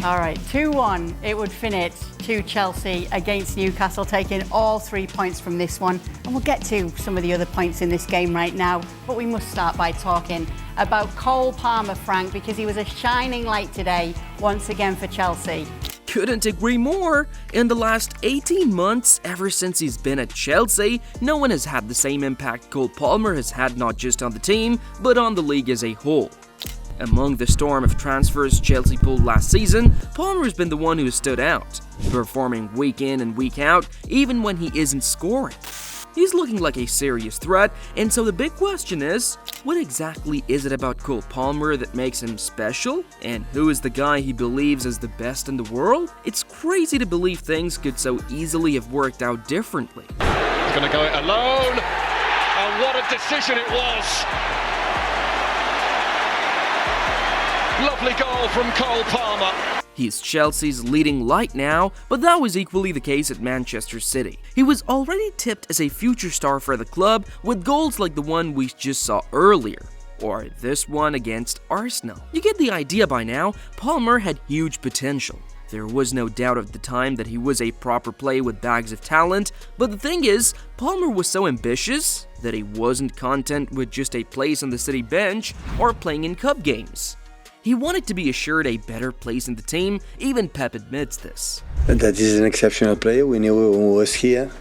All right, 2-1. It would finish to Chelsea against Newcastle, taking all 3 points from this one. And we'll get to some of the other points in this game right now. But we must start by talking about Cole Palmer, Frank, because he was a shining light today, once again for Chelsea. Couldn't agree more. In the last 18 months, ever since he's been at Chelsea, no one has had the same impact Cole Palmer has had, not just on the team, but on the league as a whole. Among the storm of transfers Chelsea pulled last season, Palmer has been the one who has stood out, performing week in and week out, even when he isn't scoring. He's looking like a serious threat, and so the big question is, what exactly is it about Cole Palmer that makes him special? And who is the guy he believes is the best in the world? It's crazy to believe things could so easily have worked out differently. He's going to go it alone, and what a decision it was! Lovely goal from Cole Palmer. He's Chelsea's leading light now, but that was equally the case at Manchester City. He was already tipped as a future star for the club with goals like the one we just saw earlier, or this one against Arsenal. You get the idea by now. Palmer had huge potential. There was no doubt at the time that he was a proper player with bags of talent, but the thing is, Palmer was so ambitious that he wasn't content with just a place on the City bench or playing in cup games. He wanted to be assured a better place in the team, even Pep admits this. That is an exceptional player, we knew when he was here.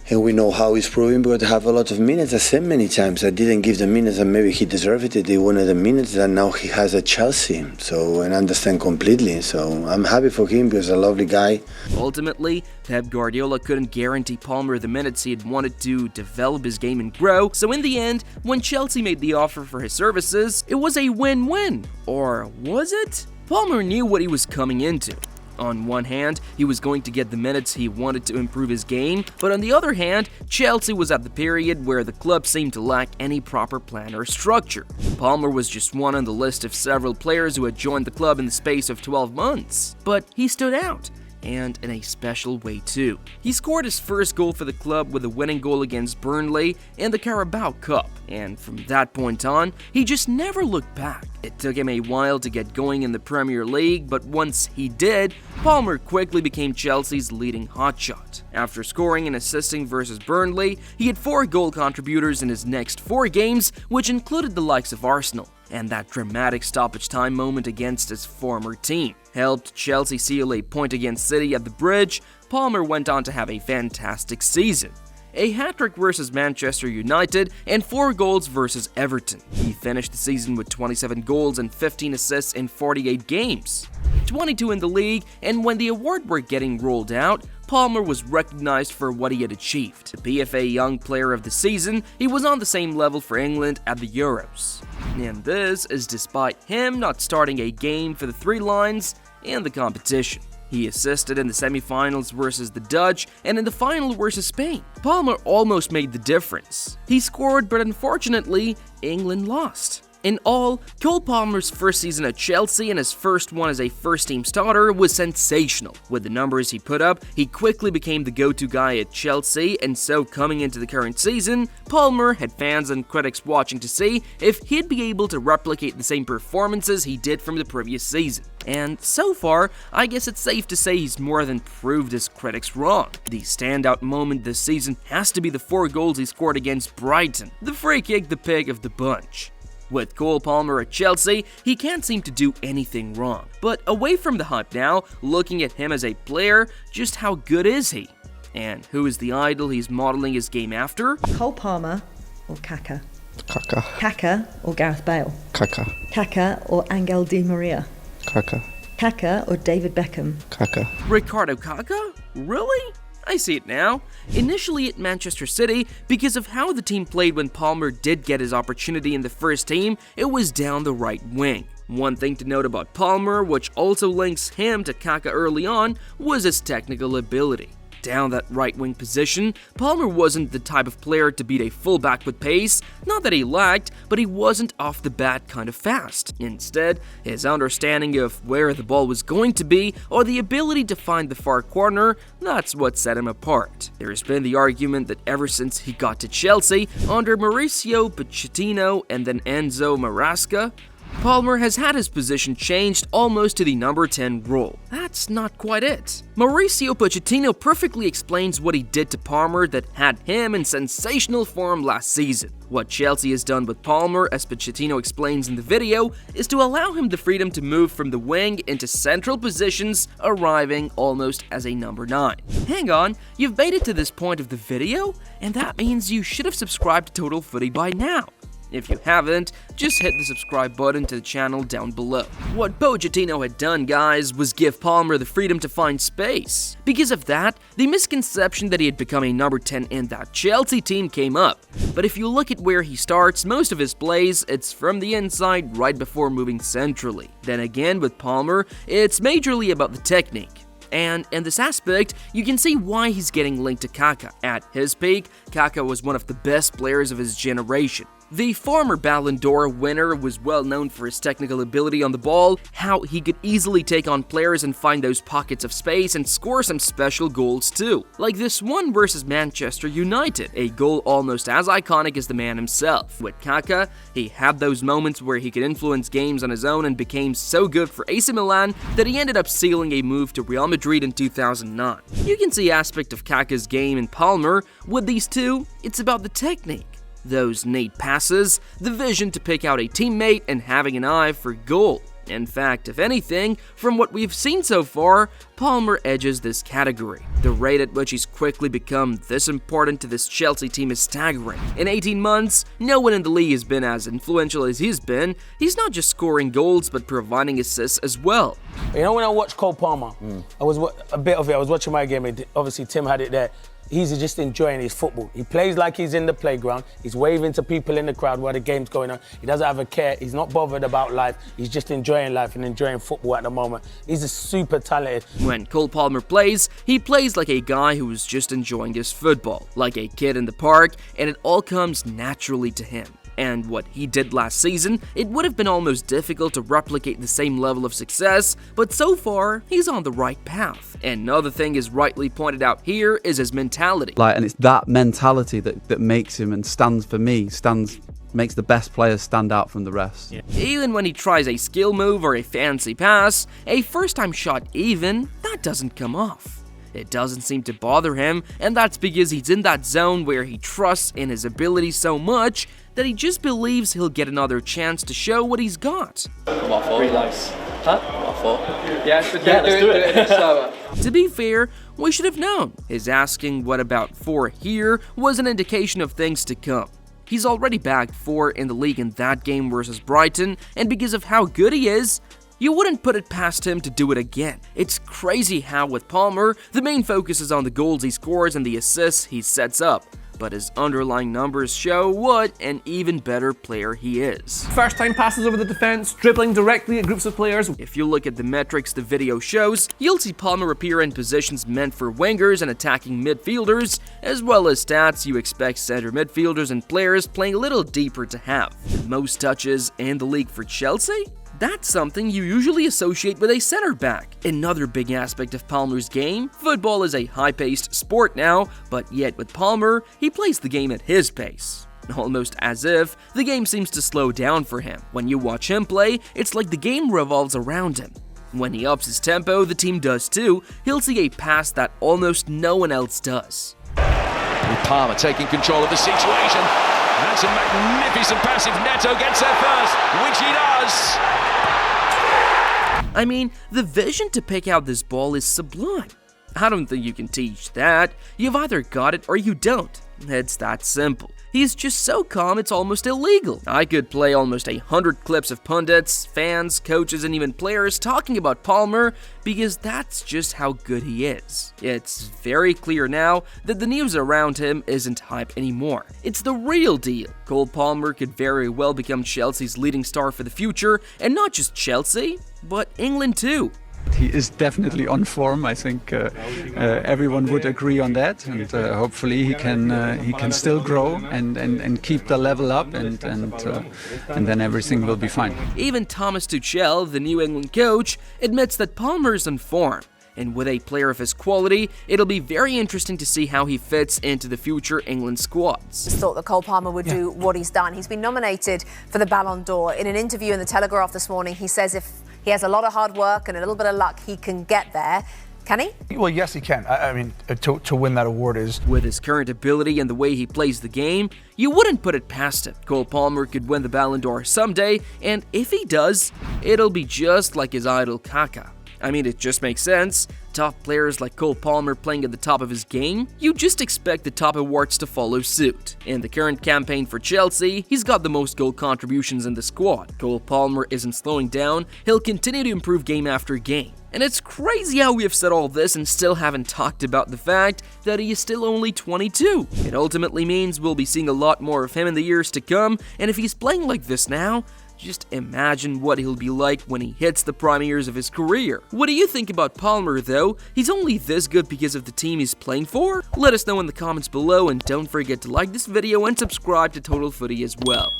And we know how he's proving because they have a lot of minutes. I said many times I didn't give the minutes and maybe he deserved it. He wanted the minutes and now he has a Chelsea. So I understand completely. So I'm happy for him because he's a lovely guy. Ultimately, Pep Guardiola couldn't guarantee Palmer the minutes he had wanted to develop his game and grow. So in the end, when Chelsea made the offer for his services, it was a win-win. Or was it? Palmer knew what he was coming into. On one hand, he was going to get the minutes he wanted to improve his game, but on the other hand, Chelsea was at the period where the club seemed to lack any proper plan or structure. Palmer was just one on the list of several players who had joined the club in the space of 12 months. But he stood out, and in a special way too. He scored his first goal for the club with a winning goal against Burnley in the Carabao Cup, and from that point on, he just never looked back. It took him a while to get going in the Premier League, but once he did, Palmer quickly became Chelsea's leading hotshot. After scoring and assisting versus Burnley, he had 4 goal contributors in his next 4 games, which included the likes of Arsenal, and that dramatic stoppage time moment against his former team. Helped Chelsea seal a point against City at the Bridge, Palmer went on to have a fantastic season. A hat-trick versus Manchester United, and 4 goals versus Everton. He finished the season with 27 goals and 15 assists in 48 games, 22 in the league, and when the award were getting rolled out, Palmer was recognized for what he had achieved. The PFA Young Player of the Season, he was on the same level for England at the Euros. And this is despite him not starting a game for the Three Lions in the competition. He assisted in the semi-finals versus the Dutch and in the final versus Spain. Palmer almost made the difference. He scored, but unfortunately, England lost. In all, Cole Palmer's first season at Chelsea and his first one as a first-team starter was sensational. With the numbers he put up, he quickly became the go-to guy at Chelsea, and so coming into the current season, Palmer had fans and critics watching to see if he'd be able to replicate the same performances he did from the previous season. And so far, I guess it's safe to say he's more than proved his critics wrong. The standout moment this season has to be the 4 goals he scored against Brighton, the free kick, the pick of the bunch. With Cole Palmer at Chelsea, he can't seem to do anything wrong. But away from the hype now, looking at him as a player, just how good is he? And who is the idol he's modeling his game after? Cole Palmer or Kaka? Kaka. Kaka or Gareth Bale? Kaka. Kaka or Angel Di Maria? Kaka. Kaka or David Beckham? Kaka. Ricardo Kaka? Really? I see it now. Initially at Manchester City, because of how the team played when Palmer did get his opportunity in the first team, it was down the right wing. One thing to note about Palmer, which also links him to Kaka early on, was his technical ability. Down that right-wing position, Palmer wasn't the type of player to beat a fullback with pace. Not that he lacked, but he wasn't off the bat kind of fast. Instead, his understanding of where the ball was going to be or the ability to find the far corner, that's what set him apart. There's been the argument that ever since he got to Chelsea, under Mauricio Pochettino and then Enzo Maresca, Palmer has had his position changed almost to the number 10 role. That's not quite it. Mauricio Pochettino perfectly explains what he did to Palmer that had him in sensational form last season. What Chelsea has done with Palmer, as Pochettino explains in the video, is to allow him the freedom to move from the wing into central positions, arriving almost as a number 9. Hang on, you've made it to this point of the video? And that means you should have subscribed to Total Footy by now. If you haven't, just hit the subscribe button to the channel down below. What Pochettino had done, guys, was give Palmer the freedom to find space. Because of that, the misconception that he had become a number 10 in that Chelsea team came up. But if you look at where he starts most of his plays, it's from the inside right before moving centrally. Then again, with Palmer, it's majorly about the technique. And in this aspect, you can see why he's getting linked to Kaká. At his peak, Kaká was one of the best players of his generation. The former Ballon d'Or winner was well known for his technical ability on the ball, how he could easily take on players and find those pockets of space and score some special goals too. Like this one versus Manchester United, a goal almost as iconic as the man himself. With Kaká, he had those moments where he could influence games on his own and became so good for AC Milan that he ended up sealing a move to Real Madrid in 2009. You can see aspect of Kaká's game in Palmer. With these two, it's about the technique. Those neat passes, the vision to pick out a teammate, and having an eye for goal. In fact, if anything, from what we've seen so far, Palmer edges this category. The rate at which he's quickly become this important to this Chelsea team is staggering. In 18 months, no one in the league has been as influential as he's been. He's not just scoring goals, but providing assists as well. You know, when I watched Cole Palmer, I was watching my game, and obviously Tim had it there. He's just enjoying his football. He plays like he's in the playground. He's waving to people in the crowd while the game's going on. He doesn't have a care. He's not bothered about life. He's just enjoying life and enjoying football at the moment. He's a super talented. When Cole Palmer plays, he plays like a guy who is just enjoying his football, like a kid in the park, and it all comes naturally to him. And what he did last season, it would have been almost difficult to replicate the same level of success, but so far, he's on the right path. And another thing is rightly pointed out here is his mentality. And it's that mentality that makes him and makes the best players stand out from the rest. Yeah. Even when he tries a skill move or a fancy pass, a first-time shot even, that doesn't come off. It doesn't seem to bother him, and that's because he's in that zone where he trusts in his ability so much that he just believes he'll get another chance to show what he's got. Relax. Huh? Yeah, let's do it. To be fair, we should have known. His asking what about 4 here was an indication of things to come. He's already bagged 4 in the league in that game versus Brighton, and because of how good he is, you wouldn't put it past him to do it again. It's crazy how with Palmer, the main focus is on the goals he scores and the assists he sets up. But his underlying numbers show what an even better player he is. First time passes over the defense, dribbling directly at groups of players. If you look at the metrics the video shows, you'll see Palmer appear in positions meant for wingers and attacking midfielders, as well as stats you expect center midfielders and players playing a little deeper to have. Most touches in the league for Chelsea? That's something you usually associate with a center back. Another big aspect of Palmer's game, football is a high-paced sport now, but yet with Palmer, he plays the game at his pace. Almost as if the game seems to slow down for him. When you watch him play, it's like the game revolves around him. When he ups his tempo, the team does too. He'll see a pass that almost no one else does. With Palmer taking control of the situation. That's a magnificent pass if Neto gets there first, which he does. I mean, the vision to pick out this ball is sublime. I don't think you can teach that. You've either got it or you don't. It's that simple. He's just so calm it's almost illegal. I could play almost 100 clips of pundits, fans, coaches, and even players talking about Palmer because that's just how good he is. It's very clear now that the news around him isn't hype anymore. It's the real deal. Cole Palmer could very well become Chelsea's leading star for the future, and not just Chelsea, but England too. He is definitely on form. I think everyone would agree on that, and hopefully he can still grow and keep the level up, and then everything will be fine. Even Thomas Tuchel, the New England coach, admits that Palmer's on form. And with a player of his quality, it'll be very interesting to see how he fits into the future England squads. Thought that Cole Palmer would do what he's done. He's been nominated for the Ballon d'Or. In an interview in the Telegraph this morning, he says if he has a lot of hard work and a little bit of luck, he can get there. Can he? Well, yes, he can. I mean, to win that award is... With his current ability and the way he plays the game, you wouldn't put it past him. Cole Palmer could win the Ballon d'Or someday, and if he does, it'll be just like his idol Kaká. I mean, it just makes sense. Top players like Cole Palmer playing at the top of his game, you just expect the top awards to follow suit. In the current campaign for Chelsea, he's got the most goal contributions in the squad. Cole Palmer isn't slowing down, he'll continue to improve game after game. And it's crazy how we have said all this and still haven't talked about the fact that he is still only 22. It ultimately means we'll be seeing a lot more of him in the years to come, and if he's playing like this now, just imagine what he'll be like when he hits the prime years of his career. What do you think about Palmer though? He's only this good because of the team he's playing for? Let us know in the comments below, and don't forget to like this video and subscribe to Total Footy as well.